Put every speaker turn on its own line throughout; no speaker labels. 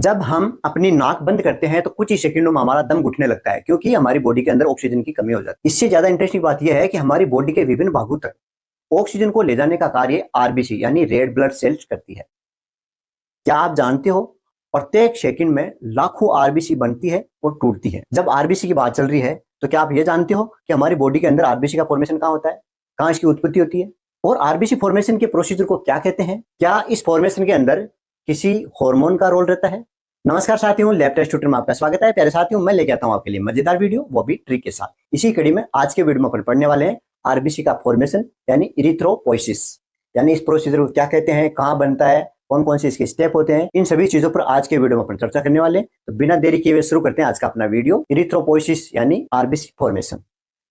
जब हम अपनी नाक बंद करते हैं तो कुछ ही सेकंडों में हमारा दम घुटने लगता है क्योंकि हमारी बॉडी के अंदर ऑक्सीजन की कमी हो जाती है। इससे ज्यादा इंटरेस्टिंग बात यह है कि हमारी बॉडी के विभिन्न भागों तक ऑक्सीजन को ले जाने का कार्य आरबीसी यानी रेड ब्लड सेल्स करती है। क्या आप जानते हो प्रत्येक सेकंड में लाखों आरबीसी बनती है और टूटती है। जब आरबीसी की बात चल रही है तो क्या आप ये जानते हो कि हमारी बॉडी के अंदर आरबीसी का फॉर्मेशन कहाँ होता है, कहाँ इसकी उत्पत्ति होती है और आरबीसी फॉर्मेशन के प्रोसीजर को क्या कहते हैं। क्या इस फॉर्मेशन के अंदर किसी हार्मोन का रोल रहता है। नमस्कार साथियों, लैब टेस्ट ट्यूटर में आपका स्वागत है। प्यारे साथियों, मैं लेके आता हूं आपके लिए मजेदार वीडियो, वो भी ट्रिक के साथ। इसी कड़ी में आज के वीडियो में अपन पढ़ने वाले हैं आरबीसी का फॉर्मेशन यानी इरिथ्रोपोइसिस, यानी इस प्रोसीजर को क्या कहते हैं, कहाँ बनता है, कौन कौन से इसके स्टेप होते हैं। इन सभी चीजों पर आज के वीडियो में अपन चर्चा करने वाले हैं। तो बिना देरी किए हुए शुरू करते हैं आज का अपना वीडियो, इरिथ्रोपोइसिस यानी आरबीसी फॉर्मेशन।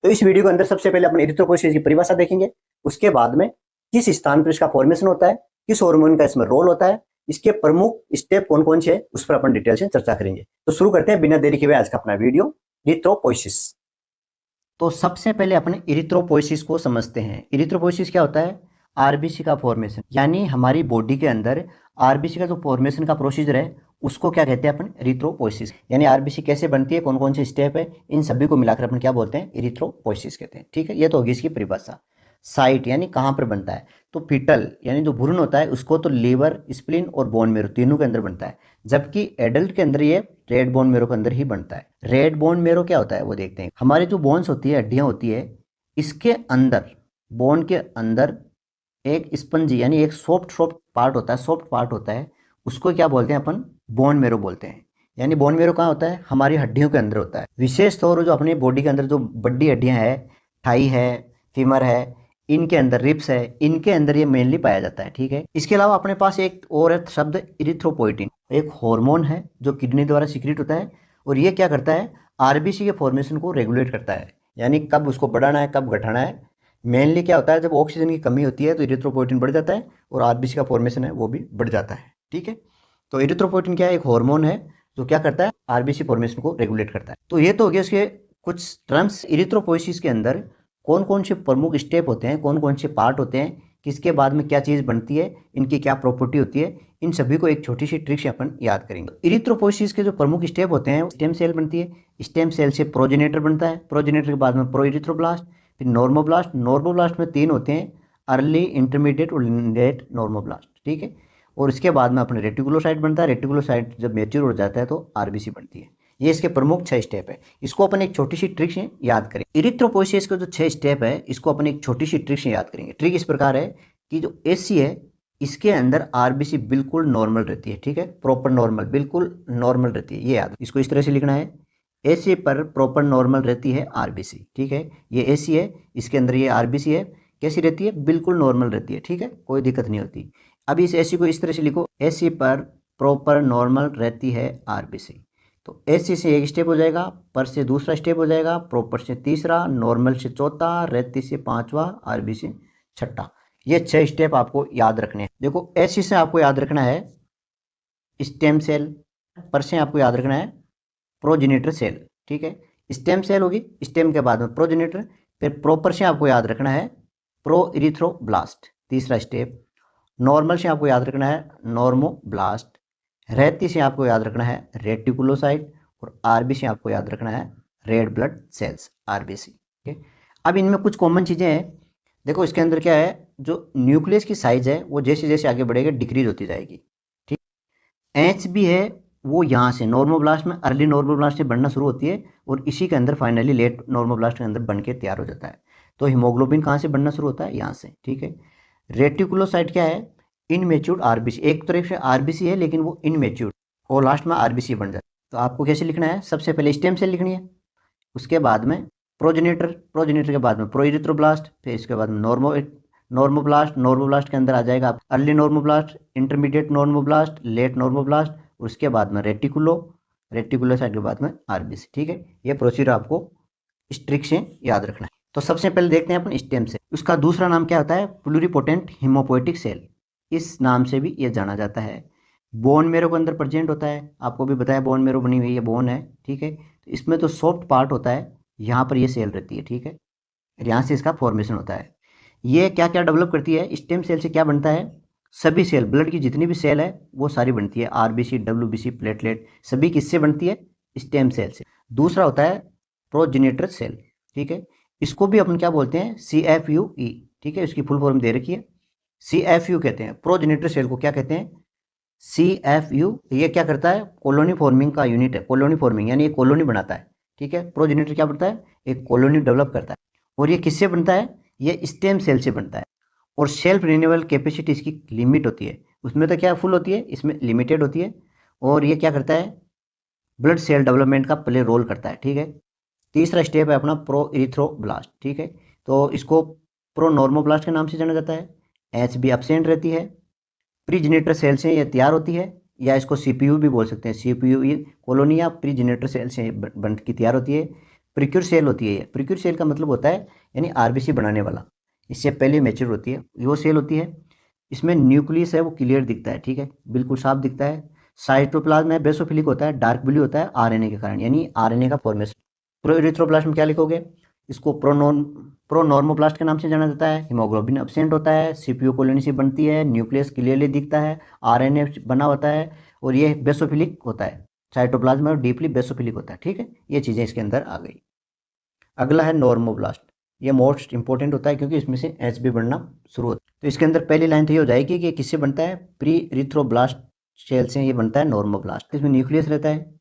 तो इस वीडियो के अंदर सबसे पहले अपन इरिथ्रोपोइसिस की परिभाषा देखेंगे, उसके बाद में किस स्थान पर इसका फॉर्मेशन होता है, किस हार्मोन का इसमें रोल होता है, इसके प्रमुख स्टेप कौन कौन से है, उस पर अपन डिटेल से चर्चा करेंगे। तो शुरू करते हैं बिना देरी किए हुए आज का अपना वीडियो, इरिथ्रोपोइसिस। तो सबसे पहले अपने इरिथ्रोपोइसिस को समझते हैं। इरिथ्रोपोइसिस क्या होता है? आरबीसी का फॉर्मेशन, यानी हमारी बॉडी के अंदर आरबीसी का जो फॉर्मेशन का प्रोसीजर है उसको क्या कहते हैं अपन? इरिथ्रोपोइसिस। यानी आरबीसी कैसे बनती है, कौन कौन से स्टेप है, इन सभी को मिलाकर अपन क्या बोलते हैं? इरिथ्रोपोइसिस कहते हैं। ठीक है, ये तो होगी इसकी परिभाषा। साइट यानी कहाँ पर बनता है, तो फीटल यानी जो भ्रूण होता है उसको तो लीवर, स्प्लीन और बोन मेरो तीनों के अंदर बनता है, जबकि एडल्ट के अंदर ये रेड बोन मेरो के अंदर ही बनता है। रेड बोन मेरो क्या होता है वो देखते हैं। हमारी जो बोन्स होती है, हड्डियां होती है, इसके अंदर, बोन के अंदर एक स्पंजी यानी एक सॉफ्ट पार्ट होता है, सॉफ्ट पार्ट होता है, उसको क्या बोलते हैं अपन? बोन मेरो बोलते हैं। यानी बोन मेरो कहाँ होता है? हमारी हड्डियों के अंदर होता है। विशेष तौर जो अपनी बॉडी के अंदर जो बड़ी हड्डियां है, थाई है, फीमर है, इनके अंदर, रिप्स है, इनके अंदर ये मेनली पाया जाता है। ठीक है, इसके अलावा अपने पास एक और है शब्द इरिथ्रोपोइटिन, एक हार्मोन है जो किडनी द्वारा सीक्रेट होता है और ये क्या करता है? आरबीसी के फॉर्मेशन को रेगुलेट करता है, यानी कब उसको बढ़ाना है, कब घटाना है। मेनली क्या होता है, जब ऑक्सीजन की कमी होती है तो इरिथ्रोपोइटिन बढ़ जाता है और आरबीसी का फॉर्मेशन है वो भी बढ़ जाता है। ठीक है, तो इरिथ्रोपोइटिन क्या है? एक हार्मोन है जो क्या करता है? आरबीसी फॉर्मेशन को रेगुलेट करता है। तो ये तो हो गया इसके कुछ टर्म्स। इरिथ्रोपोइसिस के अंदर कौन कौन से प्रमुख स्टेप होते हैं, कौन कौन से पार्ट होते हैं, किसके बाद में क्या चीज़ बनती है, इनकी क्या प्रॉपर्टी होती है, इन सभी को एक छोटी सी ट्रिक से अपन याद करेंगे। इरिथ्रोपोइसिस के जो प्रमुख स्टेप होते हैं, स्टेम सेल बनती है, स्टेम सेल से प्रोजेनेटर बनता है, प्रोजेनेटर के बाद में प्रोइरिथ्रोब्लास्ट, फिर नॉर्मोब्लास्ट। नॉर्मोब्लास्ट में 3 होते हैं, अर्ली, इंटरमीडिएट और लेट नॉर्मोब्लास्ट। ठीक है, और इसके बाद में अपने रेटिकुलोसाइट बनता है। रेटिकुलोसाइट जब मैच्योर हो जाता है तो आरबीसी बनती है। ये इसके प्रमुख 6 स्टेप है। इसको अपन एक छोटी सी ट्रिक से याद करें। इरिथ्रोपोइसिस के जो 6 स्टेप है इसको अपन एक छोटी सी ट्रिक से याद करेंगे। ट्रिक इस प्रकार है कि जो एसी है इसके अंदर आरबीसी बिल्कुल नॉर्मल रहती है। ठीक है, प्रॉपर नॉर्मल, बिल्कुल नॉर्मल रहती है, ये याद। इसको इस तरह से लिखना है, एसी पर प्रॉपर नॉर्मल रहती है आरबीसी। ठीक है, ये एसी है, इसके अंदर ये आरबीसी है, कैसी रहती है? बिल्कुल नॉर्मल रहती है। ठीक है, कोई दिक्कत नहीं होती। अभी इस एसी को इस तरह से लिखो, एसी पर प्रॉपर नॉर्मल रहती है आरबीसी। तो एसी से एक स्टेप हो जाएगा, पर से दूसरा स्टेप हो जाएगा, प्रॉपर से तीसरा, नॉर्मल से चौथा, रहती से पांचवा, आरबीसी छठा। ये 6 स्टेप आपको याद रखने हैं। देखो, एसी से आपको याद रखना है स्टेम सेल, पर से आपको याद रखना है प्रोजेनेटर सेल। ठीक है, स्टेम सेल होगी, स्टेम के बाद में प्रोजेनेटर, फिर प्रॉपर से आपको याद रखना है प्रो इरिथ्रोब्लास्ट, तीसरा स्टेप। नॉर्मल से आपको याद रखना है नॉर्मोब्लास्ट, रहती से आपको याद रखना है रेटिकुलोसाइट और आरबी से आपको याद रखना है रेड ब्लड सेल्स, आरबीसी। ठीक है, अब इनमें कुछ कॉमन चीज़ें हैं। देखो, इसके अंदर क्या है, जो न्यूक्लियस की साइज है वो जैसे जैसे आगे बढ़ेगा डिक्रीज होती जाएगी। ठीक, एच भी है वो यहाँ से नॉर्मोब्लास्ट में, अर्ली नॉर्मोब्लास्ट से बढ़ना शुरू होती है और इसी के अंदर फाइनली लेट नॉर्मोब्लास्ट के अंदर बन के तैयार हो जाता है। तो हीमोग्लोबिन कहाँ से बनना शुरू होता है? यहाँ से। ठीक है, रेटिकुलोसाइट क्या है? इनमेच्योर्ड आरबीसी, एक तरफ से आरबीसी है लेकिन वो इनमेच्योर्ड, और लास्ट में आरबीसी बन जाता है। तो आपको कैसे लिखना है? सबसे पहले स्टेम सेल लिखनी है, उसके बाद में प्रोजेनेटर, प्रोजेनेटर के बाद में प्रोइरिथ्रोब्लास्ट, फिर इसके बाद में नॉर्मोब्लास्ट, नॉर्मोब्लास्ट के अंदर आ जाएगा early normoblast, intermediate normoblast, late normoblast, और उसके बाद में रेटिकुलोसाइट के बाद में आरबीसी। ठीक है, ये प्रोसीजर आपको इस ट्रिक से याद रखना है। तो सबसे पहले देखते हैं अपन स्टेम सेल। उसका दूसरा नाम क्या होता है? प्लूरिपोटेंट हिमोपोएटिक सेल, इस नाम से भी ये जाना जाता है। बोन मेरो के अंदर प्रेजेंट होता है, आपको भी बताया बोन मेरो बनी हुई है, बोन है। ठीक है, तो इसमें तो सॉफ्ट पार्ट होता है, यहाँ पर ये सेल रहती है। ठीक है, यहाँ से इसका फॉर्मेशन होता है। ये क्या क्या डेवलप करती है? स्टेम सेल से क्या बनता है? सभी सेल, ब्लड की जितनी भी सेल है वो सारी बनती है, आरबीसी, डब्ल्यूबीसी, प्लेटलेट, सभी किससे बनती है? स्टेम सेल से। दूसरा होता है प्रोजेनिटर सेल, ठीक है, इसको भी अपन क्या बोलते हैं? CFUE, ठीक है, इसकी फुल फॉर्म दे रखी है, CFU कहते हैं। प्रोजेनिटर सेल को क्या कहते हैं? CFU। ये क्या करता है? कॉलोनी फॉर्मिंग का यूनिट है, कॉलोनी फॉर्मिंग यानी एक कॉलोनी बनाता है, ठीक है। प्रोजेनिटर क्या बनता है? एक कॉलोनी डेवलप करता है। और ये किससे बनता है? ये स्टेम सेल से बनता है। और सेल्फ रिन्यूएबल कैपेसिटी इसकी लिमिट होती है, उसमें तो क्या फुल होती है, इसमें लिमिटेड होती है। और ये क्या करता है? ब्लड सेल डेवलपमेंट का प्ले रोल करता है, ठीक है। तीसरा स्टेप है अपना प्रो इरिथ्रोब्लास्ट, ठीक है, तो इसको प्रो नॉर्मोब्लास्ट के नाम से जाना जाता है। एच बी एब्सेंट रहती है। प्रीजेनिटर सेल से ये तैयार होती है, या इसको CPU भी बोल सकते हैं, CPU कॉलोनी या प्रीजेनिटर सेल से बन की तैयार होती है। प्रिक्यूर सेल होती है, ये प्रिक्यूर सेल का मतलब होता है यानी आरबीसी बनाने वाला, इससे पहले मैच्योर होती है, वो सेल होती है। इसमें न्यूक्लियस है वो क्लियर दिखता है, ठीक है, बिल्कुल साफ दिखता है। साइटोप्लाज्म में बेसोफिलिक होता है, डार्क ब्लू होता है आरएनए के कारण, यानी आरएनए का फॉर्मेशन। प्रोइरिथ्रोब्लास्ट में क्या लिखोगे? इसको प्रोनॉर्मोब्लास्ट के नाम से जाना जाता है। हीमोग्लोबिन एब्सेंट होता है, CPU कॉलोनी से बनती है, न्यूक्लियस क्लियरली दिखता है, आरएनए बना होता है, और ये बेसोफिलिक होता है, साइटोप्लाज्म में डीपली बेसोफिलिक होता है, ठीक है। ये चीज़ें इसके अंदर आ गई। अगला है नॉर्मोब्लास्ट। ये मोस्ट इंपॉर्टेंट होता है क्योंकि इसमें से एच बी बनना शुरू होता है। तो इसके अंदर पहली लाइन तो ये हो जाएगी कि किससे बनता है? प्री इरिथ्रोब्लास्ट सेल से ये बनता है नॉर्मोब्लास्ट। इसमें न्यूक्लियस रहता है,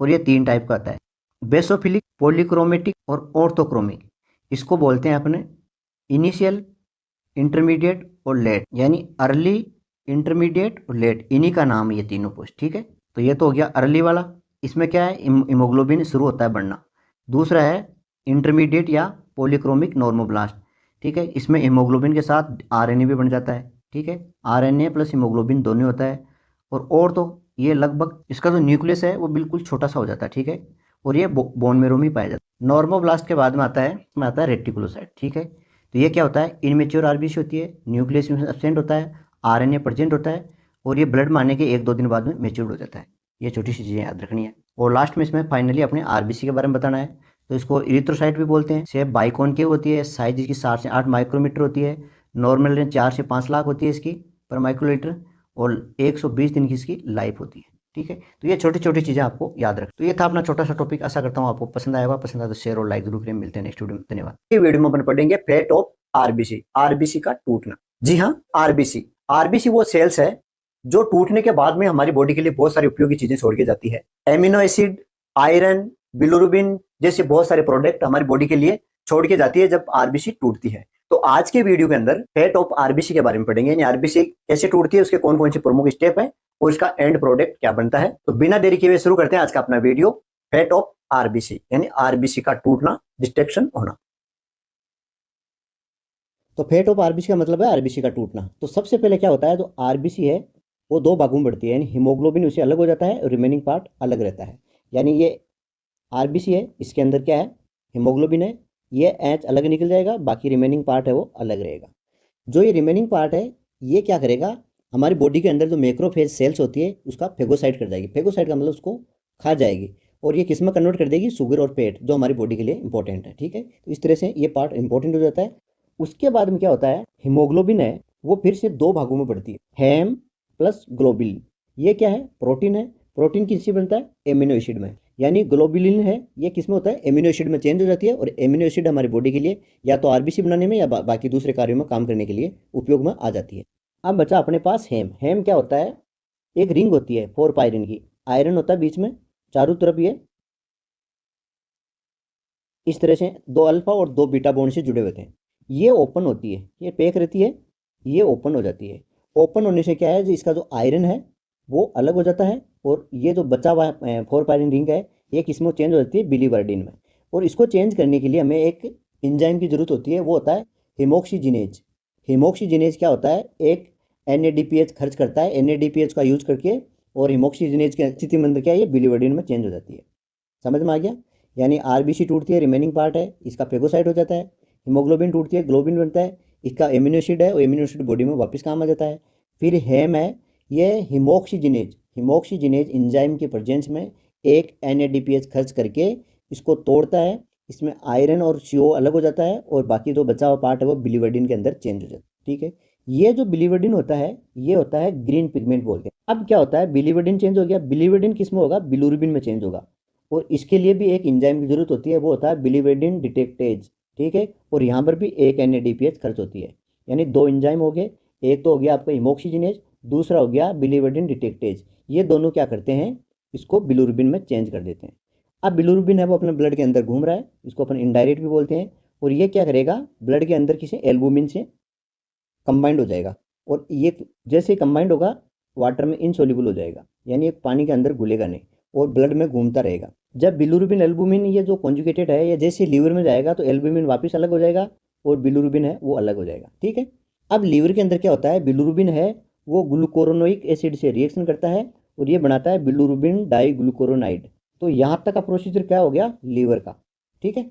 और ये 3 टाइप का आता है, बेसोफिलिक, पॉलीक्रोमेटिक और ऑर्थोक्रोमिक। इसको बोलते हैं अपने इनिशियल, इंटरमीडिएट और लेट, यानी अर्ली, इंटरमीडिएट और लेट, इन्हीं का नाम है ये तीनों पोस्ट, ठीक है। तो ये तो हो गया अर्ली वाला, इसमें क्या है? हीमोग्लोबिन शुरू होता है बढ़ना। दूसरा है इंटरमीडिएट या पॉलीक्रोमिक नॉर्मोब्लास्ट, ठीक है, इसमें हीमोग्लोबिन के साथ आरएनए भी बन जाता है, ठीक है, आरएनए प्लस हीमोग्लोबिन दोनों होता है। और तो ये लगभग इसका जो न्यूक्लियस है वो बिल्कुल छोटा सा हो जाता है, ठीक है, और ये बोन मेरो में पाया जाता है। नॉर्मोब्लास्ट के बाद में आता है रेटिकुलोसाइट, ठीक है। तो ये क्या होता है? इनमेच्योर आरबीसी होती है, न्यूक्लियस में एब्सेंट होता है, आरएनए प्रेजेंट होता है, और ये ब्लड मारने के 1-2 दिन बाद में मेच्योर्ड हो जाता है। ये छोटी सी चीज़ें याद रखनी है। और लास्ट में इसमें फाइनली अपने आरबीसी के बारे में बताना है। तो इसको इरिथ्रोसाइट भी बोलते हैं। शेप बाइकॉनकेव होती है, साइज इसकी 7 से 8 माइक्रोमीटर होती है, नॉर्मल रेंज 4 से 5 लाख होती है इसकी पर माइक्रोलीटर, और 120 दिन की इसकी लाइफ होती है, ठीक है। तो ये छोटी छोटी चीज़ें आपको याद रख। तो ये था अपना छोटा सा टॉपिक, आशा करता हूँ आपको पसंद आएगा। पसंद आया तो शेयर और लाइक जरूर करें। मिलते हैं नेक्स्ट वीडियो में, धन्यवाद। ये वीडियो में अपन पढ़ेंगे फेट ऑफ आरबीसी, आरबीसी का टूटना। जी हाँ, आरबीसी, आरबीसी वो सेल्स है जो टूटने के बाद में हमारी बॉडी के लिए बहुत सारी उपयोगी चीजें छोड़ के जाती है। एमिनो एसिड, आयरन, बिलोरुबिन जैसे बहुत सारे प्रोडक्ट हमारी बॉडी के लिए छोड़ के जाती है जब आरबीसी टूटती है। तो आज के वीडियो के अंदर फेट ऑफ आरबीसी के बारे में पढ़ेंगे, यानी आरबीसी कैसे टूटती है, उसके कौन कौन से प्रमुख स्टेप है, और इसका एंड प्रोडक्ट क्या बनता है। तो बिना देरी किए शुरू करते हैं आज का अपना वीडियो, फेट ऑफ आरबीसी, यानी आरबीसी का टूटना, डिस्ट्रक्शन होना। तो फेट ऑफ आरबीसी का मतलब है आरबीसी का टूटना। तो सबसे पहले क्या होता है, जो आरबीसी है वो 2 भागों में बढ़ती है, यानी हीमोग्लोबिन उससे अलग हो जाता है और रिमेनिंग पार्ट अलग रहता है। यानी ये आरबीसी है, इसके अंदर क्या है? हीमोग्लोबिन है, ये एच अलग निकल जाएगा, बाकी रिमेनिंग पार्ट है वो अलग रहेगा। जो ये रिमेनिंग पार्ट है ये क्या करेगा, हमारी बॉडी के अंदर जो मैक्रोफेज सेल्स होती है उसका फेगोसाइट कर जाएगी। फेगोसाइट का मतलब उसको खा जाएगी, और ये किस में कन्वर्ट कर देगी? शुगर और फैट, जो हमारी बॉडी के लिए इंपॉर्टेंट है, ठीक है। तो इस तरह से ये पार्ट इंपॉर्टेंट हो जाता है। उसके बाद में क्या होता है, हीमोग्लोबिन है वो फिर से 2 भागों में बढ़ती है, हेम प्लस ग्लोबिलिन। ये क्या है? प्रोटीन है। प्रोटीन किससे बनता है? एमिनो एसिड में। यानी ग्लोबुलिन है ये किस में होता है? एमिनो एसिड में चेंज हो जाती है, और एमिनो एसिड हमारी बॉडी के लिए या तो आरबीसी बनाने में या बाकी दूसरे कार्यों में काम करने के लिए उपयोग में आ जाती है। अब बचा अपने पास हेम। हेम क्या होता है? एक रिंग होती है 4 पायरिन की, आयरन होता है बीच में, चारों तरफ ये इस तरह से 2 अल्फा और 2 बीटा बॉन्ड से जुड़े होते हैं। ये ओपन होती है, ये पैक रहती है, ये ओपन हो जाती है। ओपन होने से क्या है, जो इसका जो आयरन है वो अलग हो जाता है, और ये जो बचा हुआ 4 पायरिन रिंग है ये किसमें चेंज हो जाती है? बिलीवर्डिन में। और इसको चेंज करने के लिए हमें एक एंजाइम की जरूरत होती है, वो होता है हेमोक्सीजिनेज। हेमोक्सीजिनेज क्या होता है? एक NADPH खर्च करता है, NADPH का यूज करके, और हेमोक्सीजिनेज की स्थिति में अंदर क्या है? ये बिलीवर्डिन में चेंज हो जाती है। समझ में आ गया? यानी आरबीसी टूटती है, रिमेनिंग पार्ट है इसका फेगोसाइट हो जाता है। हीमोग्लोबिन टूटती है, ग्लोबिन बनता है, इसका एमिनो एसिड है, और एमिनो एसिड बॉडी में वापस काम आ जाता है। फिर हेम है, ये हिमोक्सीजिनेज एंजाइम के प्रेजेंस में एक NADPH खर्च करके इसको तोड़ता है, इसमें आयरन और CO अलग हो जाता है, और बाकी जो बचा हुआ पार्ट है वो बिलीवर्डिन के अंदर चेंज हो जाता है, ठीक है। ये जो बिलीवर्डिन होता है ये होता है ग्रीन पिगमेंट बोलते हैं। अब क्या होता है, बिलीवर्डिन चेंज हो गया, बिलीवर्डिन किस में होगा, बिलुरुबिन में चेंज होगा, और इसके लिए भी एक एंजाइम की जरूरत होती है, वो होता है बिलीवर्डिन डिटेक्टेज, ठीक है। और यहाँ पर भी एक NADPH खर्च होती है, यानी दो एंजाइम हो गए, एक तो हो गया आपका हिमोक्सीजिनेज, दूसरा हो गया बिलीवर्डिन डिटेक्टेज। ये दोनों क्या करते हैं, इसको बिलुरुबिन में चेंज कर देते हैं। अब बिलुरुबिन है वो अपने ब्लड के अंदर घूम रहा है, इसको अपन इनडायरेक्ट भी बोलते हैं, और ये क्या करेगा, ब्लड के अंदर किसी एल्बुमिन से कंबाइंड हो जाएगा, और ये जैसे कंबाइंड होगा वाटर में इनसोल्यूबल हो जाएगा, यानी एक पानी के अंदर घुलेगा नहीं और ब्लड में घूमता रहेगा। जब बिलुरुबिन एल्बुमिन ये जो कॉन्जुगेटेड है, या जैसे लीवर में जाएगा तो एल्बुमिन वापस अलग हो जाएगा और बिलुरुबिन है वो अलग हो जाएगा, ठीक है। अब लीवर के अंदर क्या होता है, बिलुरुबिन है वो ग्लूकोरोनोइक एसिड से रिएक्शन करता है और ये बनाता है बिलुरुबिन डाईग्लूकोरोनाइड। तो यहाँ तक का प्रोसीजर क्या हो गया, लीवर का, ठीक है।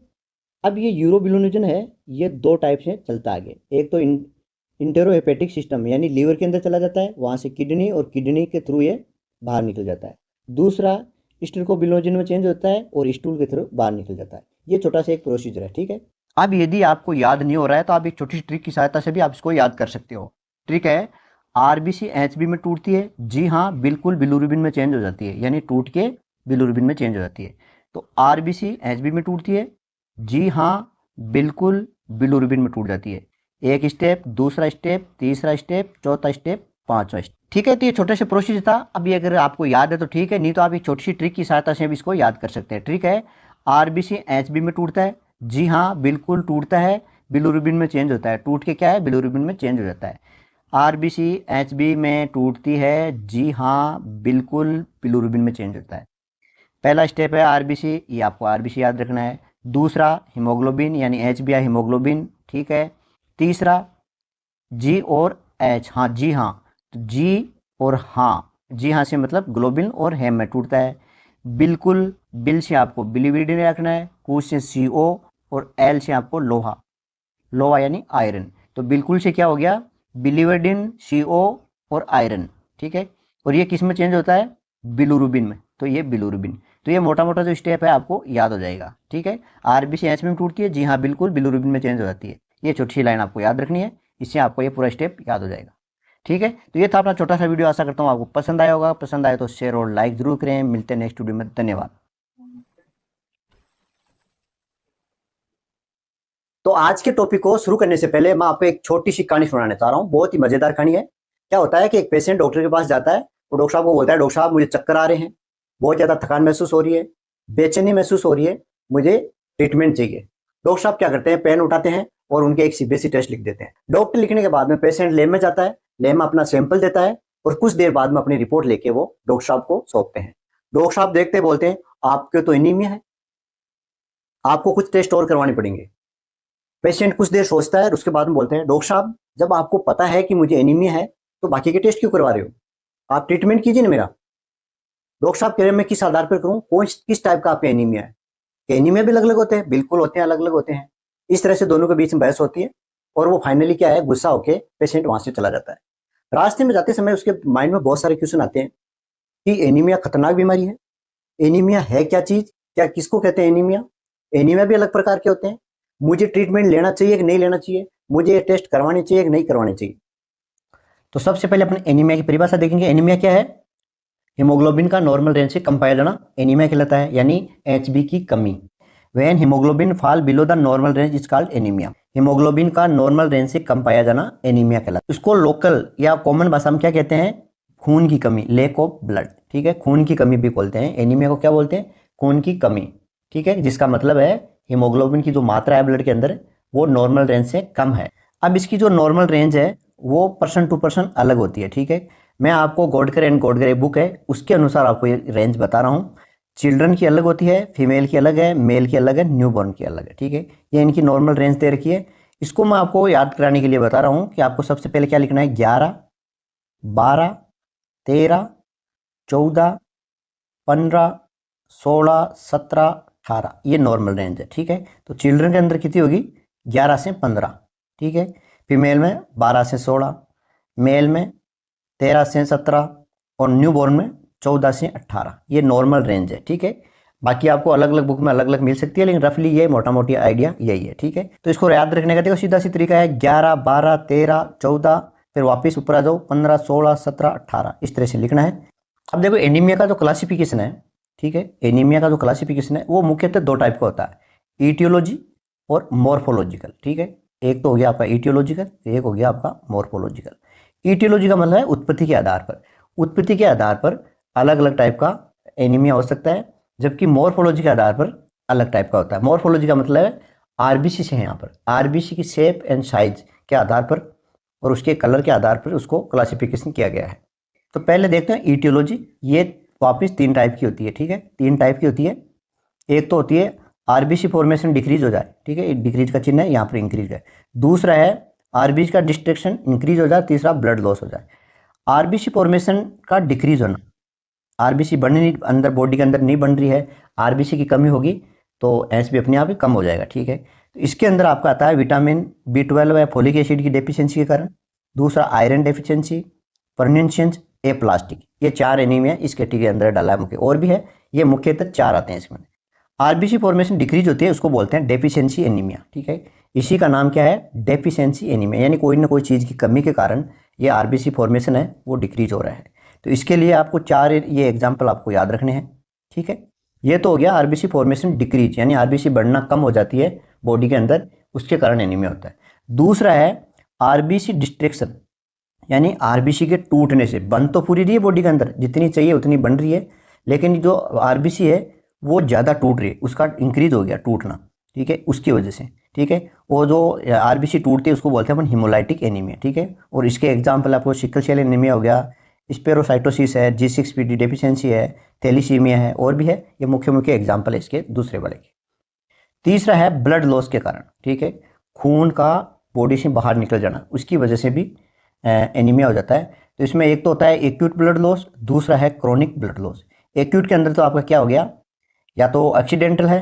अब ये यूरोबिलिनोजन है, ये दो टाइप से चलता आगे, एक तो इंटेरोहेपेटिक सिस्टम यानी लीवर के अंदर चला जाता है, वहाँ से किडनी, और किडनी के थ्रू ये बाहर निकल जाता है। दूसरा स्टेरोबिलिनोजन में चेंज होता है और स्टूल के थ्रू बाहर निकल जाता है। ये छोटा सा एक प्रोसीजर है, ठीक है। अब यदि आपको याद नहीं हो रहा है तो आप एक छोटी सी ट्रिक की सहायता से भी आप इसको याद कर सकते हो। ट्रिक है, आरबीसी एचबी में टूटती है, जी हाँ बिल्कुल बिलुरुबिन में चेंज हो जाती है, यानी टूट के बिलुरुबिन में चेंज हो जाती है। तो आरबीसी एचबी में टूटती है, जी हाँ बिल्कुल बिलुरुबिन में टूट जाती है। एक स्टेप, दूसरा स्टेप, तीसरा स्टेप, चौथा स्टेप, पांचवा स्टेप, ठीक है। तो ये छोटे से प्रोसीजर था। अभी अगर आपको याद है तो ठीक है, नहीं तो आप एक छोटी सी ट्रिक की सहायता से भी इसको याद कर सकते हैं। ट्रिक है, आरबीसी एचबी में टूटता है, जी हाँ बिल्कुल टूटता है, बिलुरुबिन में चेंज होता है, टूट के क्या है, बिलुरुबिन में चेंज हो जाता है। आरबीसी एचबी में टूटती है, जी हाँ बिल्कुल बिलुरुबिन में चेंज होता है। पहला स्टेप है आरबीसी, ये आपको आरबीसी याद रखना है। दूसरा हीमोग्लोबिन यानी एचबीआई हीमोग्लोबिन, ठीक है। तीसरा जी और एच, हाँ जी हाँ, तो जी और हाँ, जी हाँ से मतलब ग्लोबिन और हेम में टूटता है। बिल्कुल, बिल से आपको बिलिविडिन रखना है, कू से CO और एल से आपको लोहा, लोहा यानी आयरन। तो बिल्कुल से क्या हो गया, बिलिवर्डिन, CO और आयरन, ठीक है। और ये किस में चेंज होता है, बिलुरुबिन में, तो ये बिलुरुबिन। तो ये मोटा मोटा जो स्टेप है आपको याद हो जाएगा, ठीक है। आरबीसी एच में टूटती है, जी हाँ बिल्कुल बिलुरुबिन में चेंज हो जाती है। ये छोटी सी लाइन आपको याद रखनी है, इससे आपको ये पूरा स्टेप याद हो जाएगा, ठीक है। तो ये था अपना छोटा सा वीडियो, आशा करता हूँ आपको पसंद आया होगा। पसंद आए तो शेयर और लाइक जरूर करें। मिलते हैं नेक्स्ट वीडियो में, धन्यवाद। तो आज के टॉपिक को शुरू करने से पहले मैं आपको एक छोटी सी कहानी सुनाने चाह रहा हूँ, बहुत ही मजेदार कहानी है। क्या होता है कि एक पेशेंट डॉक्टर के पास जाता है, तो डॉक्टर साहब को बोलता है, डॉक्टर साहब मुझे चक्कर आ रहे हैं, बहुत ज्यादा थकान महसूस हो रही है, बेचैनी महसूस हो रही है, मुझे ट्रीटमेंट चाहिए। डॉक्टर साहब क्या करते हैं, पेन उठाते हैं और उनके एक सीबीएसई टेस्ट लिख देते हैं। डॉक्टर लिखने के बाद में पेशेंट लैब में जाता है, लैब में अपना सैंपल देता है और कुछ देर बाद में अपनी रिपोर्ट लेके वो डॉक्टर साहब को सौंपते हैं। डॉक्टर साहब देखते बोलते हैं, आपके तो एनीमिया है, आपको कुछ टेस्ट और करवाने पड़ेंगे। पेशेंट कुछ देर सोचता है और उसके बाद में बोलते हैं, डॉक्टर साहब जब आपको पता है कि मुझे एनीमिया है तो बाकी के टेस्ट क्यों करवा रहे हो, आप ट्रीटमेंट कीजिए ना मेरा। डॉक्टर साहब कह रहे हैं, मैं किस आधार पर करूं, कौन किस टाइप का आपका एनीमिया है। एनीमिया भी अलग अलग होते हैं, बिल्कुल होते हैं, अलग अलग होते हैं। इस तरह से दोनों के बीच में बहस होती है और वो फाइनली क्या है, गुस्सा होकर पेशेंट वहां से चला जाता है। रास्ते में जाते समय उसके माइंड में बहुत सारे क्वेश्चन आते हैं कि एनीमिया खतरनाक बीमारी है, एनीमिया है क्या चीज, क्या किसको कहते हैं एनीमिया, एनीमिया भी अलग प्रकार के होते हैं, मुझे ट्रीटमेंट लेना चाहिए कि नहीं लेना चाहिए, मुझे ये टेस्ट करवाने चाहिए कि नहीं करवाने चाहिए। तो सबसे पहले अपन एनीमिया की परिभाषा देखेंगे। एनीमिया क्या है, हीमोग्लोबिन का नॉर्मल रेंज से कम पाया जाना एनीमिया कहलाता है, यानी HB की कमी। When haemoglobin fall below the normal range is called anaemia. Haemoglobin का नॉर्मल रेंज से कम पाया जाना एनीमिया कहलाता है। इसको लोकल या कॉमन भाषा में क्या कहते हैं, खून की कमी, लैक ऑफ ब्लड, ठीक है। खून की कमी भी बोलते हैं एनीमिया को, क्या बोलते हैं, खून की कमी, ठीक है। जिसका मतलब है हीमोग्लोबिन की जो मात्रा है ब्लड के अंदर वो नॉर्मल रेंज से कम है। अब इसकी जो नॉर्मल रेंज है वो पर्सन टू पर्सन अलग होती है, ठीक है। मैं आपको गोडकर एंड गोडकर बुक है उसके अनुसार आपको ये रेंज बता रहा हूँ। चिल्ड्रन की अलग होती है, फीमेल की अलग है, मेल की अलग है, न्यूबॉर्न की अलग है, ठीक है। ये इनकी नॉर्मल रेंज दे रखी है। इसको मैं आपको याद कराने के लिए बता रहा हूँ कि आपको सबसे पहले क्या लिखना है, 11, 12, 13, 14, 15, 16, 17, 18, ये नॉर्मल रेंज है, ठीक है। तो चिल्ड्रन के अंदर कितनी होगी, 11 से 15, ठीक है। फीमेल में 12 से 16, मेल में 13 से 17 और न्यूबॉर्न में 14 से 18, ये नॉर्मल रेंज है, ठीक है। बाकी आपको अलग अलग बुक में अलग अलग मिल सकती है, लेकिन रफली ये मोटा मोटी आइडिया यही है, ठीक है। तो इसको याद रखने का देखो सीधा सी तरीका है, 11, 12, 13, 14, फिर वापस ऊपर आ जाओ 15, 16, 17, 18 इस तरह से लिखना है। अब देखो एनीमिया का जो क्लासिफिकेशन है, ठीक है, एनीमिया का जो क्लासिफिकेशन है वो मुख्यतः दो टाइप का होता है, ईटियोलॉजी और मॉर्फोलॉजिकल। ठीक है, एक तो हो गया आपका ईटियोलॉजिकल, एक हो गया आपका मॉर्फोलॉजिकल। ईटियोलॉजी का मतलब है उत्पत्ति के आधार पर, उत्पत्ति के आधार पर अलग अलग टाइप का एनीमिया हो सकता है, जबकि मॉर्फोलॉजी के आधार पर अलग टाइप का होता है। मॉर्फोलॉजी का मतलब है आरबीसी से, यहाँ पर आरबीसी की शेप एंड साइज के आधार पर और उसके कलर के आधार पर उसको क्लासिफिकेशन किया गया है। तो पहले देखते हैं ईटियोलॉजी, ये वापस 3 टाइप की होती है। ठीक है, 3 टाइप की होती है। एक तो होती है आरबीसी फॉर्मेशन डिक्रीज हो जाए, ठीक है, डिक्रीज का चिन्ह है, यहाँ पर इंक्रीज है। दूसरा है आरबीसी का डिस्ट्रक्शन इंक्रीज हो जाए। तीसरा ब्लड लॉस हो जाए। आरबीसी फॉर्मेशन का डिक्रीज होना, आरबीसी बढ़ने नहीं, अंदर बॉडी के अंदर नहीं बन रही है, आरबीसी की कमी होगी तो एसबी अपने आप ही कम हो जाएगा। ठीक है, तो इसके अंदर आपका आता है विटामिन B12 या फोलिक एसिड की डेफिशिएंसी के कारण, दूसरा आयरन डेफिशिएंसी, परनिशियंस, ए प्लास्टिक, ये 4 एनीमिया इस कैटेगरी के अंदर डाला है मुख्य, और भी है, ये मुख्यतः 4 आते हैं इसमें। आरबीसी फॉर्मेशन डिक्रीज होती है, उसको बोलते हैं डेफिशिएंसी एनीमिया। ठीक है, इसी का नाम क्या है, डेफिशिएंसी एनीमिया, यानी कोई ना कोई चीज़ की कमी के कारण ये आरबीसी फॉर्मेशन है वो डिक्रीज हो रहा है। तो इसके लिए आपको 4 ये एग्जाम्पल आपको याद रखने हैं। ठीक है, ये तो हो गया आरबीसी फॉर्मेशन डिक्रीज, यानी आरबीसी बढ़ना कम हो जाती है बॉडी के अंदर, उसके कारण एनीमिया होता है। दूसरा है आरबीसी डिस्ट्रैक्शन, यानी आरबीसी के टूटने से, बन तो पूरी रही है बॉडी के अंदर, जितनी चाहिए उतनी बन रही है, लेकिन जो आरबीसी है वो ज़्यादा टूट रही है, उसका इंक्रीज हो गया टूटना। ठीक है, उसकी वजह से। ठीक है, वो जो आरबीसी टूटती है उसको बोलते हैं अपन हिमोलाइटिक एनीमिया। ठीक है, और इसके एग्जाम्पल आपको सिकल सेल एनीमिया हो गया, स्पेरोसाइटोसिस है, G6PD डेफिशिएंसी है, थैलीसीमिया है, और भी है। ये मुख्य मुख्य एग्जाम्पल है इसके दूसरे वाले के। तीसरा है ब्लड लॉस के कारण। ठीक है, खून का बॉडी से बाहर निकल जाना, उसकी वजह से भी एनीमिया हो जाता है। तो इसमें एक तो होता है एक्यूट ब्लड लॉस, दूसरा है क्रोनिक ब्लड लॉस। एक्यूट के अंदर तो आपका क्या हो गया, या तो एक्सीडेंटल है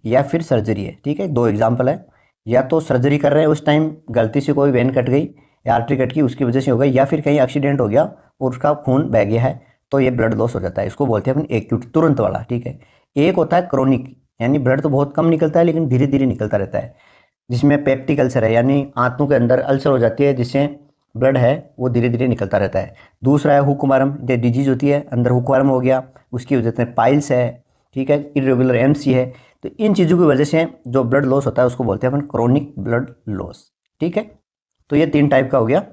या फिर सर्जरी है। ठीक है, 2 एग्जाम्पल है, या तो सर्जरी कर रहे हैं उस टाइम गलती से कोई वेन कट गई या आर्टरी कट गई उसकी वजह से हो गई, या फिर कहीं एक्सीडेंट हो गया और उसका खून बह गया है, तो ये ब्लड लॉस हो जाता है, इसको बोलते हैं अपन एक्यूट, तुरंत वाला। ठीक है, एक होता है क्रोनिक, यानी ब्लड तो बहुत कम निकलता है लेकिन धीरे धीरे निकलता रहता है, जिसमें पेप्टिक अल्सर है, यानी आंतों के अंदर अल्सर हो जाती है जिससे ब्लड है वो धीरे धीरे निकलता रहता है। दूसरा है हुकमारम, ये डिजीज होती है, अंदर हुकमारम हो गया, उसकी वजह से पाइल्स है। ठीक है, इरेगुलर एमसी है। तो इन चीज़ों की वजह से जो ब्लड लॉस होता है उसको बोलते हैं अपन क्रोनिक ब्लड लॉस। ठीक है, तो ये 3 टाइप का हो गया।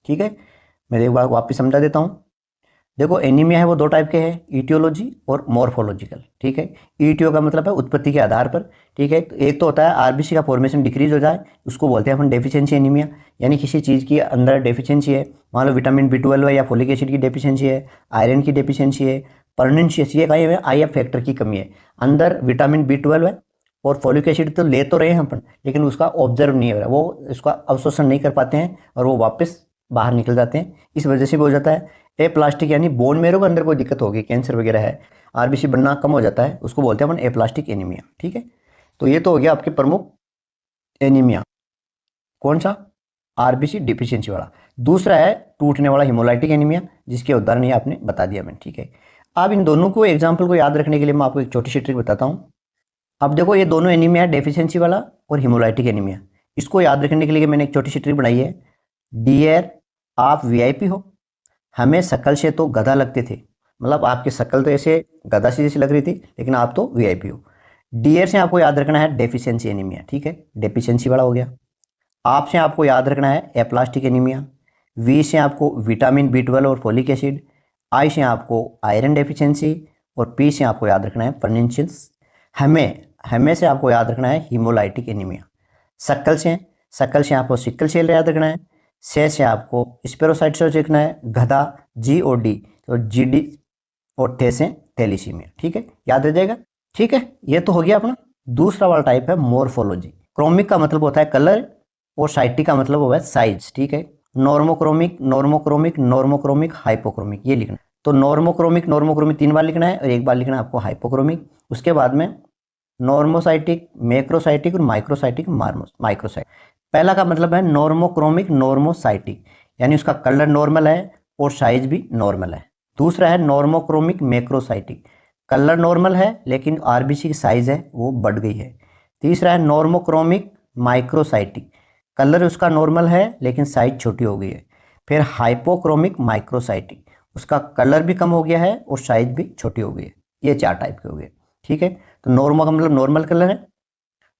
ठीक है, मैं एक बार वापस समझा देता हूँ। देखो एनीमिया है वो 2 टाइप के हैं, ईटियोलॉजी और मॉर्फोलॉजिकल। ठीक है, ईटियो का मतलब है उत्पत्ति के आधार पर। ठीक है, तो एक तो होता है आरबीसी का फॉर्मेशन डिक्रीज हो जाए, उसको बोलते हैं अपन डेफिशिएंसी एनीमिया, यानी किसी चीज़ की अंदर डेफिशिएंसी है, मान लो विटामिन B12 है या फोलिक एसिड की डेफिशिएंसी है, आयरन की डेफिशिएंसी है, परनिशियस, ये कहीं IF फैक्टर की कमी है, अंदर विटामिन B12 है और फोलिक एसिड तो ले तो रहे हैं अपन, लेकिन उसका ऑब्जर्व नहीं हो रहा, वो इसका अवशोषण नहीं कर पाते हैं और वो वापस बाहर निकल जाते हैं, इस वजह से भी हो जाता है। ए प्लास्टिक यानी बोन मेरो के अंदर कोई दिक्कत होगी, कैंसर वगैरह है, आरबीसी बनना कम हो जाता है, उसको बोलते हैं अपन ए प्लास्टिक एनीमिया। ठीक है, तो ये तो हो गया आपके प्रमुख एनीमिया। कौन सा, आरबीसी डिफिशियंसी वाला। दूसरा है टूटने वाला हिमोलाइटिक एनीमिया, जिसके उदाहरण ये आपने बता दिया मैंने। ठीक है, अब इन दोनों को एग्जाम्पल को याद रखने के लिए मैं आपको एक छोटी सी ट्रिक बताता हूँ। अब देखो ये दोनों एनीमिया है, डेफिशिएंसी वाला और हिमोलाइटिक एनीमिया, इसको याद रखने के लिए मैंने एक छोटी सी ट्रिक बनाई है। डियर आप वीआईपी हो, हमें शक्ल से तो गधा लगते थे, मतलब आपकी शक्ल तो ऐसे गधा सी जैसी लग रही थी, लेकिन आप तो वीआईपी हो। डियर से आपको याद रखना है डेफिशिएंसी एनीमिया। ठीक है, डेफिशिएंसी वाला हो गया। आप से आपको याद रखना है एप्लास्टिक एनीमिया। वी से आपको विटामिन B12 और फोलिक एसिड। आई से आपको आयरन डेफिशिएंसी और पी से आपको याद रखना है परनिशियंस। हमें से आपको याद रखना है हिमोलाइटिक एनीमिया। शक्ल से आपको सिकल सेल याद रखना है। से आपको स्पेरोसाइटोसिस लिखना है। गधा G और D, तो GD, और थे से थैलीसीमिया। ठीक है, याद रह जाएगा। ठीक है, ये तो हो गया अपना। दूसरा वाला टाइप है मॉर्फोलॉजी। क्रोमिक का मतलब होता है कलर और साइटिक का मतलब होता है साइज। ठीक है, नॉर्मोक्रोमिक, नॉर्मोक्रोमिक, नॉर्मोक्रोमिक, हाइपोक्रोमिक, ये लिखना। तो नॉर्मोक्रोमिक 3 बार लिखना है और 1 बार लिखना है आपको हाइपोक्रोमिक। उसके बाद में नॉर्मोसाइटिक, मैक्रोसाइटिक और माइक्रोसाइटिक, माइक्रोसाइटिक। पहला का मतलब है नॉर्मोक्रोमिक नॉर्मोसाइटिक, यानी उसका कलर नॉर्मल है और साइज भी नॉर्मल है। दूसरा है नॉर्मोक्रोमिक मैक्रोसाइटिक, कलर नॉर्मल है लेकिन आरबीसी की साइज है वो बढ़ गई है। तीसरा है नॉर्मोक्रोमिक माइक्रोसाइटिक, कलर उसका नॉर्मल है लेकिन साइज छोटी हो गई है। फिर हाइपोक्रोमिक माइक्रोसाइटिक, उसका कलर भी कम हो गया है और साइज भी छोटी हो गई है। ये 4 टाइप के हो गए, ठीक है। तो नॉर्मो का मतलब नॉर्मल कलर है,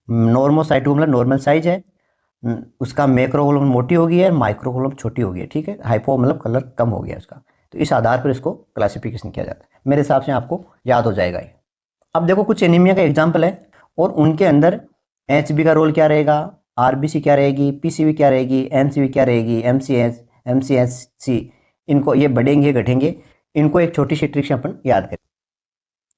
नॉर्मोसाइटिक मतलब नॉर्मल साइज है, उसका मैक्रोकोलम मोटी हो गई है, माइक्रोकोलम छोटी हो गई है, ठीक है। हाइपो मतलब कलर कम हो गया उसका। तो इस आधार पर इसको क्लासिफिकेशन किया जाता है। मेरे हिसाब से आपको याद हो जाएगा ये। अब देखो कुछ एनीमिया का एग्जाम्पल है और उनके अंदर एचबी का रोल क्या रहेगा, आरबीसी क्या रहेगी, पीसीबी क्या रहेगी, एमसीबी क्या रहेगी, एमसीएससी, इनको ये बढ़ेंगे घटेंगे, इनको एक छोटी सी ट्रिक से अपन याद करें।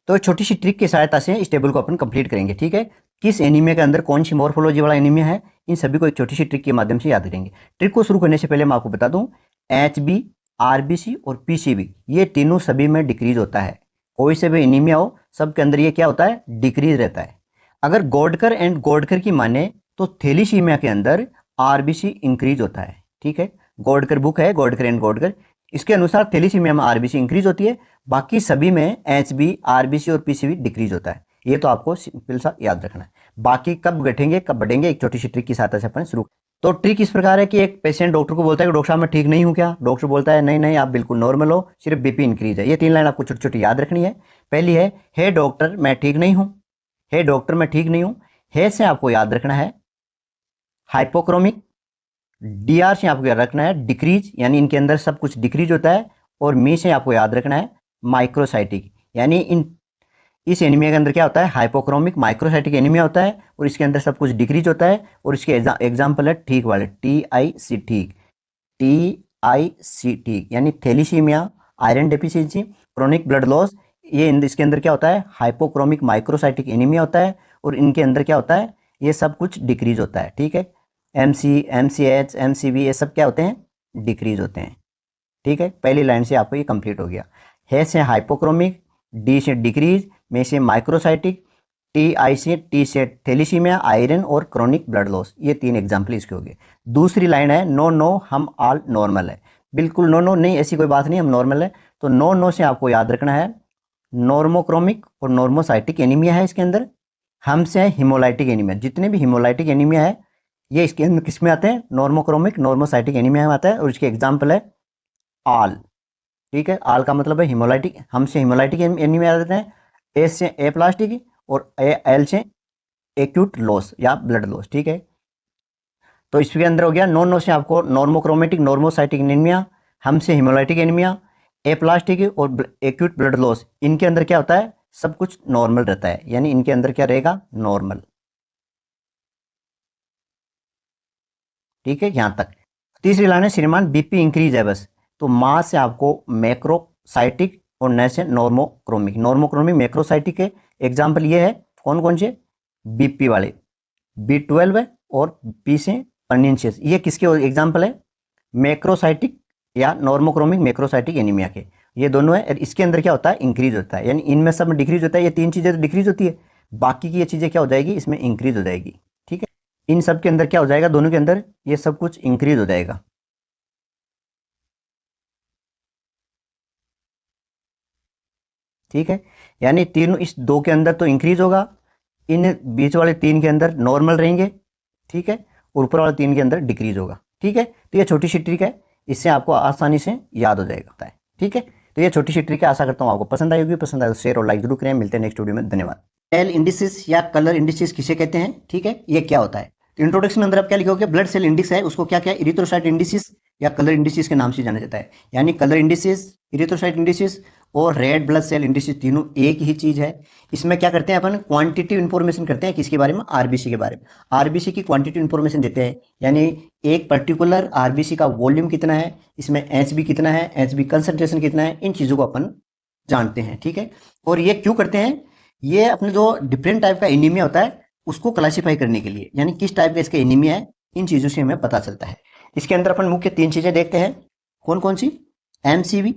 तो छोटी सी ट्रिक की सहायता से इस टेबल को अपन कंप्लीट करेंगे, ठीक है। किस एनीमिया के अंदर कौन सी मॉर्फोलॉजी वाला एनीमिया है, इन सभी को एक छोटी सी ट्रिक के माध्यम से याद करेंगे। ट्रिक को शुरू करने से पहले मैं आपको बता दूं, एचबी, आरबीसी और पीसीबी ये तीनों सभी में डिक्रीज होता है। कोई से भी एनीमिया हो, सबके अंदर ये क्या होता है, डिक्रीज रहता है। अगर गोडकर एंड गोडकर की माने तो थैलीसीमिया के अंदर आरबीसी इंक्रीज होता है, ठीक है। गोडकर बुक है, गोडकर एंड गोडकर, इसके अनुसार थैलीसीमिया में आरबीसी इंक्रीज होती है, बाकी सभी में एचबी, आरबीसी और पीसीबी डिक्रीज होता है। ये तो आपको सिंपल सा याद रखना है। बाकी कब घटेंगे कब बढ़ेंगे, एक छोटी सी ट्रिक की सहायता से अपन शुरू। तो ट्रिक इस प्रकार है कि एक पेशेंट डॉक्टर को बोलता है कि डॉक्टर साहब मैं ठीक नहीं हूं क्या, डॉक्टर बोलता है नहीं नहीं आप बिल्कुल नॉर्मल हो, सिर्फ बीपी इंक्रीज है। ये 3 लाइन आपको छोटी छोटी याद रखनी है। पहली है, हे डॉक्टर मैं ठीक नहीं हूं, हे डॉक्टर मैं ठीक नहीं हूं। हे से आपको याद रखना है हाइपोक्रोमिक, डीआर से आपको याद रखना है डिक्रीज, यानी इनके अंदर सब कुछ डिक्रीज होता है, और मी से आपको याद रखना है माइक्रोसाइटिक, यानी इस एनीमिया के अंदर क्या होता है, हाइपोक्रोमिक माइक्रोसाइटिक एनीमिया होता है और इसके अंदर सब कुछ डिक्रीज होता है। और इसके एग्जाम्पल है ठीक वाले, TIC ठीक, TIC ठीक, यानी thalassemia, iron deficiency, chronic blood loss, ये इसके अंदर क्या होता है, हाइपोक्रोमिक माइक्रोसाइटिक एनीमिया होता है। और इनके अंदर क्या होता है, ये सब कुछ डिक्रीज होता है, ठीक है। MCH, MCV ये सब क्या होते हैं, डिक्रीज होते हैं, ठीक है। पहली लाइन से आपको ये कंप्लीट हो गया। है से हाइपोक्रोमिक, डी से डिक्रीज, में से माइक्रोसाइटिक, टी से थैलीसीमिया, आयरन और क्रोनिक ब्लड लॉस, ये 3 एग्जाम्पल इसके हो गए। दूसरी लाइन है, नो नो हम ऑल नॉर्मल है। बिल्कुल नो नो नहीं, ऐसी कोई बात नहीं, हम नॉर्मल है। तो नो नो से आपको याद रखना है नॉर्मोक्रोमिक और नॉर्मोसाइटिक एनीमिया है इसके अंदर। हम से है हिमोलाइटिक एनीमिया, जितने भी हिमोलाइटिक एनीमिया है ये इसके अंदर किस में आते हैं, नॉर्मोक्रोमिक नॉर्मोसाइटिक एनीमिया में आता है। और इसके एग्जाम्पल है आल, ठीक है। आल का मतलब है हिमोलाइटिक, हम से हिमोलाइटिक एनीमिया आ जाते हैं, ए से ए प्लास्टिक और एल से एक्यूट लॉस या ब्लड लॉस, ठीक है। तो इसके अंदर हो गया नो नो से आपको नॉर्मोक्रोमेटिक नॉर्मोसाइटिक एनीमिया, हम से हिमोलाइटिक एनीमिया, ए प्लास्टिक और एक्यूट ब्लड लॉस, इनके अंदर क्या होता है, सब कुछ नॉर्मल रहता है, यानी इनके अंदर क्या रहेगा, नॉर्मल, ठीक है यहां तक। तीसरी लाइन है, श्रीमान बीपी इंक्रीज है बस। तो मां से आपको मैक्रोसाइटिक और न से नॉर्मोक्रोमिक, नॉर्मोक्रोमिक मैक्रोसाइटिक है। एग्जाम्पल ये है कौन कौन से, बीपी वाले, B12 है और पी से परनीशियस, ये किसके एग्जाम्पल है, मैक्रोसाइटिक या नॉर्मोक्रोमिक मैक्रोसाइटिक एनीमिया के, ये दोनों है। इसके अंदर क्या होता है, इंक्रीज होता है, यानी इनमें सब डिक्रीज होता है। ये 3 चीजें तो डिक्रीज होती है, बाकी की ये चीजें क्या हो जाएगी, इसमें इंक्रीज हो जाएगी, ठीक है। इन सब के अंदर क्या हो जाएगा, दोनों के अंदर ये सब कुछ इंक्रीज हो जाएगा, ठीक है। यानी तीनों, इस 2 के अंदर तो इंक्रीज होगा, इन बीच वाले 3 के अंदर नॉर्मल रहेंगे, ठीक है, और ऊपर वाले 3 के अंदर डिक्रीज होगा, ठीक है। तो ये छोटी सी ट्रिक है, इससे आपको आसानी से याद हो जाएगा, ठीक है। तो ये छोटी सी ट्रिक है, आशा करता हूँ आपको पसंद आई होगी। पसंद आए तो शेयर और लाइक जरूर करें। मिलते हैं नेक्स्ट वीडियो में, धन्यवाद। सेल इंडिसेस या कलर इंडिसेस किसे कहते हैं, ठीक है, ये क्या होता है। तो इंट्रोडक्शन में अंदर आप क्या लिखोगे, ब्लड सेल इंडिक्स है, उसको क्या क्या इरिथ्रोसाइट इंडिसेस या कलर इंडिसेस के नाम से जाना जाता है। यानी कलर इंडिसेस, इरिथ्रोसाइट इंडिसेस और रेड ब्लड सेल इंडिसेस तीनों एक ही चीज है। इसमें क्या करते हैं अपन, क्वांटिटिव इंफॉर्मेशन करते हैं, किसके बारे में, आरबीसी के बारे में। आरबीसी की क्वांटिटिव इंफॉर्मेशन देते हैं, यानी एक पर्टिकुलर आरबीसी का वॉल्यूम कितना है, इसमें एचबी कितना है, एचबी कंसंट्रेशन कितना है, इन चीजों को अपन जानते हैं, ठीक है। और ये क्यों करते हैं, ये अपने जो डिफरेंट टाइप का एनीमिया होता है उसको क्लासिफाई करने के लिए, यानी किस टाइप का इसका एनीमिया है, इन चीजों से हमें पता चलता है। इसके अंदर अपन मुख्य 3 चीजें देखते हैं, कौन कौन सी, एमसीवी,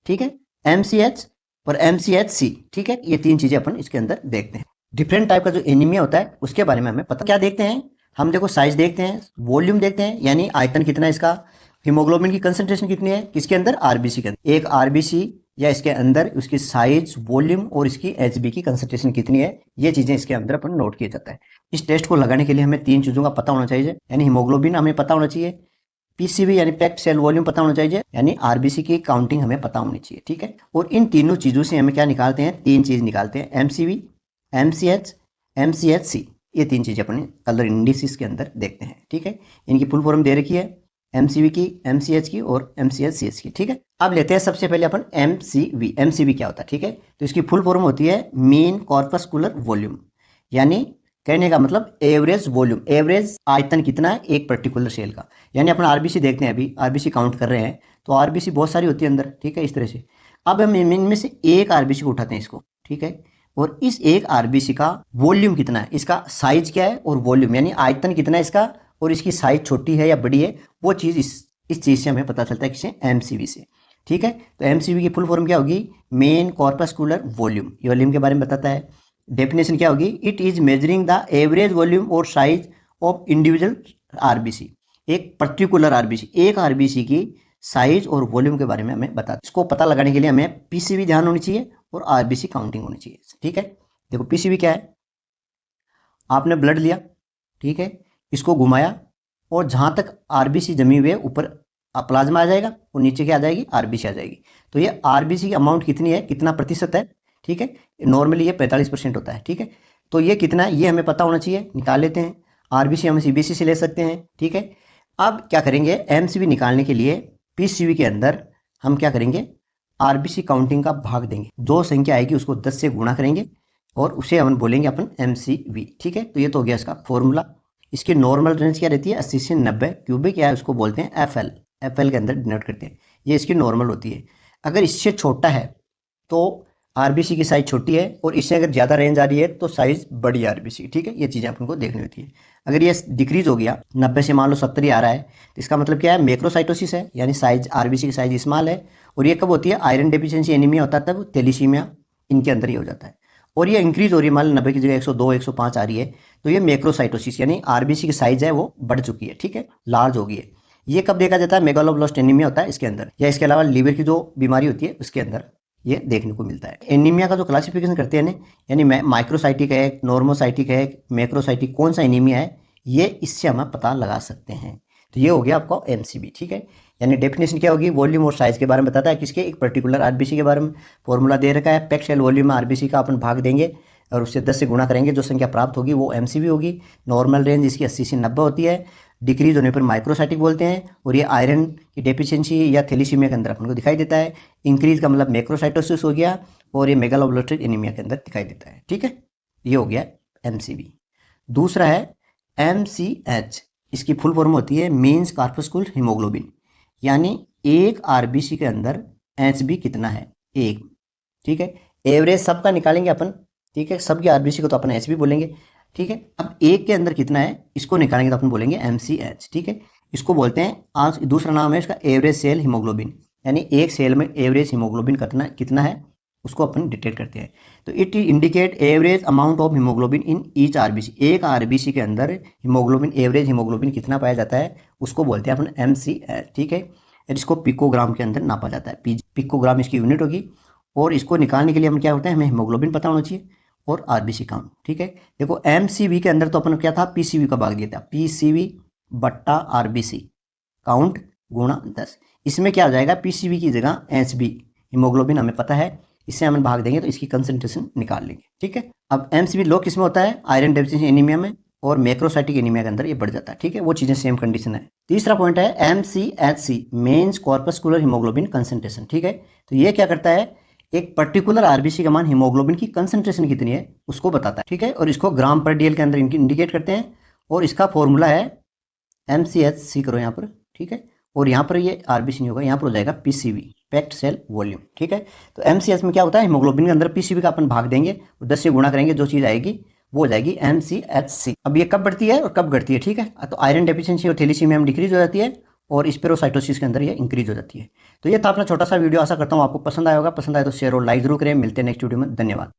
ठीक है, एमसीएच और एमसीएचसी, ठीक है। ये 3 चीजें अपन इसके अंदर देखते हैं। डिफरेंट टाइप का जो एनीमिया होता है उसके बारे में हमें पता, क्या देखते हैं हम, देखो साइज देखते हैं, वॉल्यूम देखते हैं, यानी आयतन कितना है इसका, हीमोग्लोबिन की कंसंट्रेशन कितनी है, किसके अंदर, आरबीसी के अंदर। एक आरबीसी या इसके अंदर उसकी साइज, वॉल्यूम और इसकी एचबी की कंसंट्रेशन कितनी है, ये चीजें इसके अंदर अपन नोट किया जाता है। इस टेस्ट को लगाने के लिए हमें 3 चीजों का पता होना चाहिए, यानी हीमोग्लोबिन हमें पता होना चाहिए, पीसीवी यानी पैक्ड सेल वॉल्यूम पता होना चाहिए, यानी आरबीसी की काउंटिंग हमें पता होनी चाहिए, ठीक है। और इन तीनों चीज़ों से हमें क्या निकालते हैं, 3 चीज़ निकालते हैं, एमसीवी, एमसीएच, एमसीएचसी। ये 3 चीज़ें अपने कलर इंडिसेस के अंदर देखते हैं, ठीक है। इनकी फुल फॉर्म दे रखी है, एमसीवी की, एमसीएच की और एमसीएचसीएच की, ठीक है। अब लेते हैं सबसे पहले अपन एमसीवी। एमसीवी क्या होता है, ठीक है। तो इसकी फुल फॉर्म होती है मीन कॉर्पस्कुलर वॉल्यूम, यानी कहने का मतलब एवरेज वॉल्यूम, एवरेज आयतन कितना है एक पर्टिकुलर सेल का। यानी अपन आरबीसी देखते हैं, अभी आरबीसी काउंट कर रहे हैं, तो आरबीसी बहुत सारी होती है अंदर, ठीक है, इस तरह से। अब हम इनमें से एक आरबीसी को उठाते हैं इसको, ठीक है। और इस एक आरबीसी का वॉल्यूम कितना है, इसका साइज क्या है और वॉल्यूम यानी आयतन कितना है इसका, और इसकी साइज छोटी है या बड़ी है, वो चीज़ इस चीज़ से हमें पता चलता है, किससे, एमसीवी से, ठीक है। तो एमसीवी की फुल फॉर्म क्या होगी, मेन कॉर्पस्कुलर वॉल्यूम। ये वॉल्यूम के बारे में बताता है। डेफिनेशन क्या होगी, it is measuring the average volume और साइज ऑफ इंडिविजुअल आरबीसी। एक पर्टिकुलर आरबीसी, एक आरबीसी की साइज और वॉल्यूम के बारे में हमें बता, इसको पता लगाने के लिए हमें पीसीवी ध्यान होनी चाहिए और आरबीसी काउंटिंग होनी चाहिए, ठीक है। देखो पीसीवी क्या है, आपने ब्लड लिया, ठीक है, इसको घुमाया और जहां तक आरबीसी जमी हुई है ऊपर प्लाज्मा आ जाएगा और नीचे क्या आ जाएगी, आरबीसी आ जाएगी। तो ये आरबीसी की अमाउंट कितनी है, कितना प्रतिशत है, ठीक है। नॉर्मली ये 45% होता है, ठीक है। तो ये कितना है ये हमें पता होना चाहिए, निकाल लेते हैं। आरबीसी हम सीबीसी से ले सकते हैं, ठीक है। अब क्या करेंगे, एमसीवी निकालने के लिए पीसीवी के अंदर हम क्या करेंगे, आरबीसी काउंटिंग का भाग देंगे, जो संख्या आएगी उसको 10 से गुणा करेंगे और उसे हम बोलेंगे अपन एमसीवी, ठीक है। तो ये तो हो गया इसका फॉर्मूला। इसकी नॉर्मल रेंज क्या रहती है, 80 से 90। क्यूबिक क्या है उसको बोलते हैं एफएल, एफएल के अंदर डिनोट करते हैं, ये इसकी नॉर्मल होती है। अगर इससे छोटा है तो आरबीसी की साइज छोटी है, और इससे अगर ज़्यादा रेंज आ रही है तो साइज बड़ी है आरबीसी, ठीक है। ये चीज़ें अपन को देखनी होती है। अगर ये डिक्रीज हो गया 90 से मान लो 70 ही आ रहा है, तो इसका मतलब क्या है, मैक्रोसाइटोसिस है, यानी साइज आरबीसी की साइज स्मॉल है। और ये कब होती है, आयरन डेफिशिएंसी एनीमिया होता है तब, थैलेसीमिया, इनके अंदर ही हो जाता है। और ये इंक्रीज हो रही है, मान लो 90 की जगह 102 105 आ रही है, तो ये मैक्रोसाइटोसिस यानी आरबीसी की साइज है वो बढ़ चुकी है, ठीक है, लार्ज हो गई है। ये कब देखा जाता है, मेगालोब्लास्ट एनीमिया होता है इसके अंदर, या इसके अलावा लीवर की जो बीमारी होती है उसके अंदर ये देखने को मिलता है। एनीमिया का जो क्लासिफिकेशन करते हैं ना, यानी माइक्रोसाइटिक है, नॉर्मोसाइटिक है, मैक्रोसाइटिक, कौन सा एनीमिया है, ये इससे हम पता लगा सकते हैं। तो ये हो गया आपका एमसीवी, ठीक है। यानी डेफिनेशन क्या होगी, वॉल्यूम और साइज के बारे में बताता है, किसके, एक पर्टिकुलर आरबीसी के बारे में। फॉर्मूला दे रखा है, पैक्ड सेल वॉल्यूम में आरबीसी का अपन भाग देंगे और उससे 10 से गुणा करेंगे, जो संख्या प्राप्त होगी वो एमसीवी होगी। नॉर्मल रेंज इसकी 80 से 90 होती है, डिक्रीज होने पर माइक्रोसाइटिक बोलते हैं। और ये आयरन की डेफिशिएंसी या थैलेसीमिया के अंदर अपन को दिखाई देता है। इंक्रीज का मतलब मैक्रोसाइटोसिस हो गया, और ये मेगालोब्लास्टिक एनीमिया के अंदर दिखाई देता है, ठीक है। ये हो गया एमसीवी। दूसरा है एमसीएच, इसकी फुल फॉर्म होती है मीन्स कॉर्पस्कुलर हीमोग्लोबिन, यानी एक आरबीसी के अंदर एचबी कितना है, एक, ठीक है। एवरेज सबका निकालेंगे अपन, ठीक है, सबकी आरबीसी को तो अपन एचबी बोलेंगे, ठीक है। अब एक के अंदर कितना है इसको निकालेंगे तो अपन बोलेंगे एमसीएच, ठीक है। इसको बोलते हैं, आज दूसरा नाम है इसका एवरेज सेल हीमोग्लोबिन, यानी एक सेल में एवरेज हीमोग्लोबिन कितना है उसको अपन डिटेक्ट करते हैं। तो it indicate average amount of haemoglobin in each RBC, एक आरबीसी के अंदर हीमोग्लोबिन, एवरेज हीमोग्लोबिन कितना पाया जाता है उसको बोलते हैं अपन एमसीएच, ठीक है। इसको पिकोग्राम के अंदर नापा जाता है, पिकोग्राम इसकी यूनिट होगी। और इसको निकालने के लिए हम क्या होता है, हमें हीमोग्लोबिन पता होना चाहिए और आरबीसी काउंट, ठीक है। देखो एमसीवी के अंदर तो अपन क्या था, पीसीवी का भाग दिया था, पीसीवी बट्टा आरबीसी काउंट गुणा 10। इसमें क्या आ जाएगा, पीसीवी की जगह एचबी, हीमोग्लोबिन हमें पता है, इससे हम भाग देंगे तो इसकी कंसंट्रेशन निकाल लेंगे, ठीक है। अब एमसीवी लो किस में होता है, आयरन डेफिशिएंसी एनीमिया में और मैक्रोसाइटिक एनीमिया के अंदर ये बढ़ जाता है, ठीक है। वो चीजें सेम कंडीशन है। तीसरा पॉइंट है MCHC, means corpuscular haemoglobin concentration, ठीक है। तो ये क्या करता है, एक पर्टिकुलर आरबीसी का मान हीमोग्लोबिन की कंसंट्रेशन कितनी है उसको बताता है, ठीक है। और इसको ग्राम पर डीएल के अंदर इंडिकेट करते हैं। और इसका फॉर्मूला है एमसीएचसी, करो यहाँ पर, ठीक है। और यहाँ पर ये आरबीसी नहीं होगा, यहाँ पर हो जाएगा पीसीवी, पैक्ड सेल वॉल्यूम, ठीक है। तो एमसीएच में क्या होता है, हीमोग्लोबिन के अंदर पीसीवी का अपन भाग देंगे और 10 से गुणा करेंगे, जो चीज़ आएगी वो हो जाएगी एमसीएचसी। अब ये कब बढ़ती है और कब घटती है, ठीक है। तो आयरन डेफिशिएंसी और थैलेसीमिया में डिक्रीज हो जाती है और स्पेरोसाइटोसिस के अंदर ये इंक्रीज हो जाती है। तो ये था अपना छोटा सा वीडियो, आशा करता हूँ आपको पसंद आया होगा। पसंद आए तो शेयर और लाइक जरूर करें। मिलते हैं नेक्स्ट वीडियो में, धन्यवाद।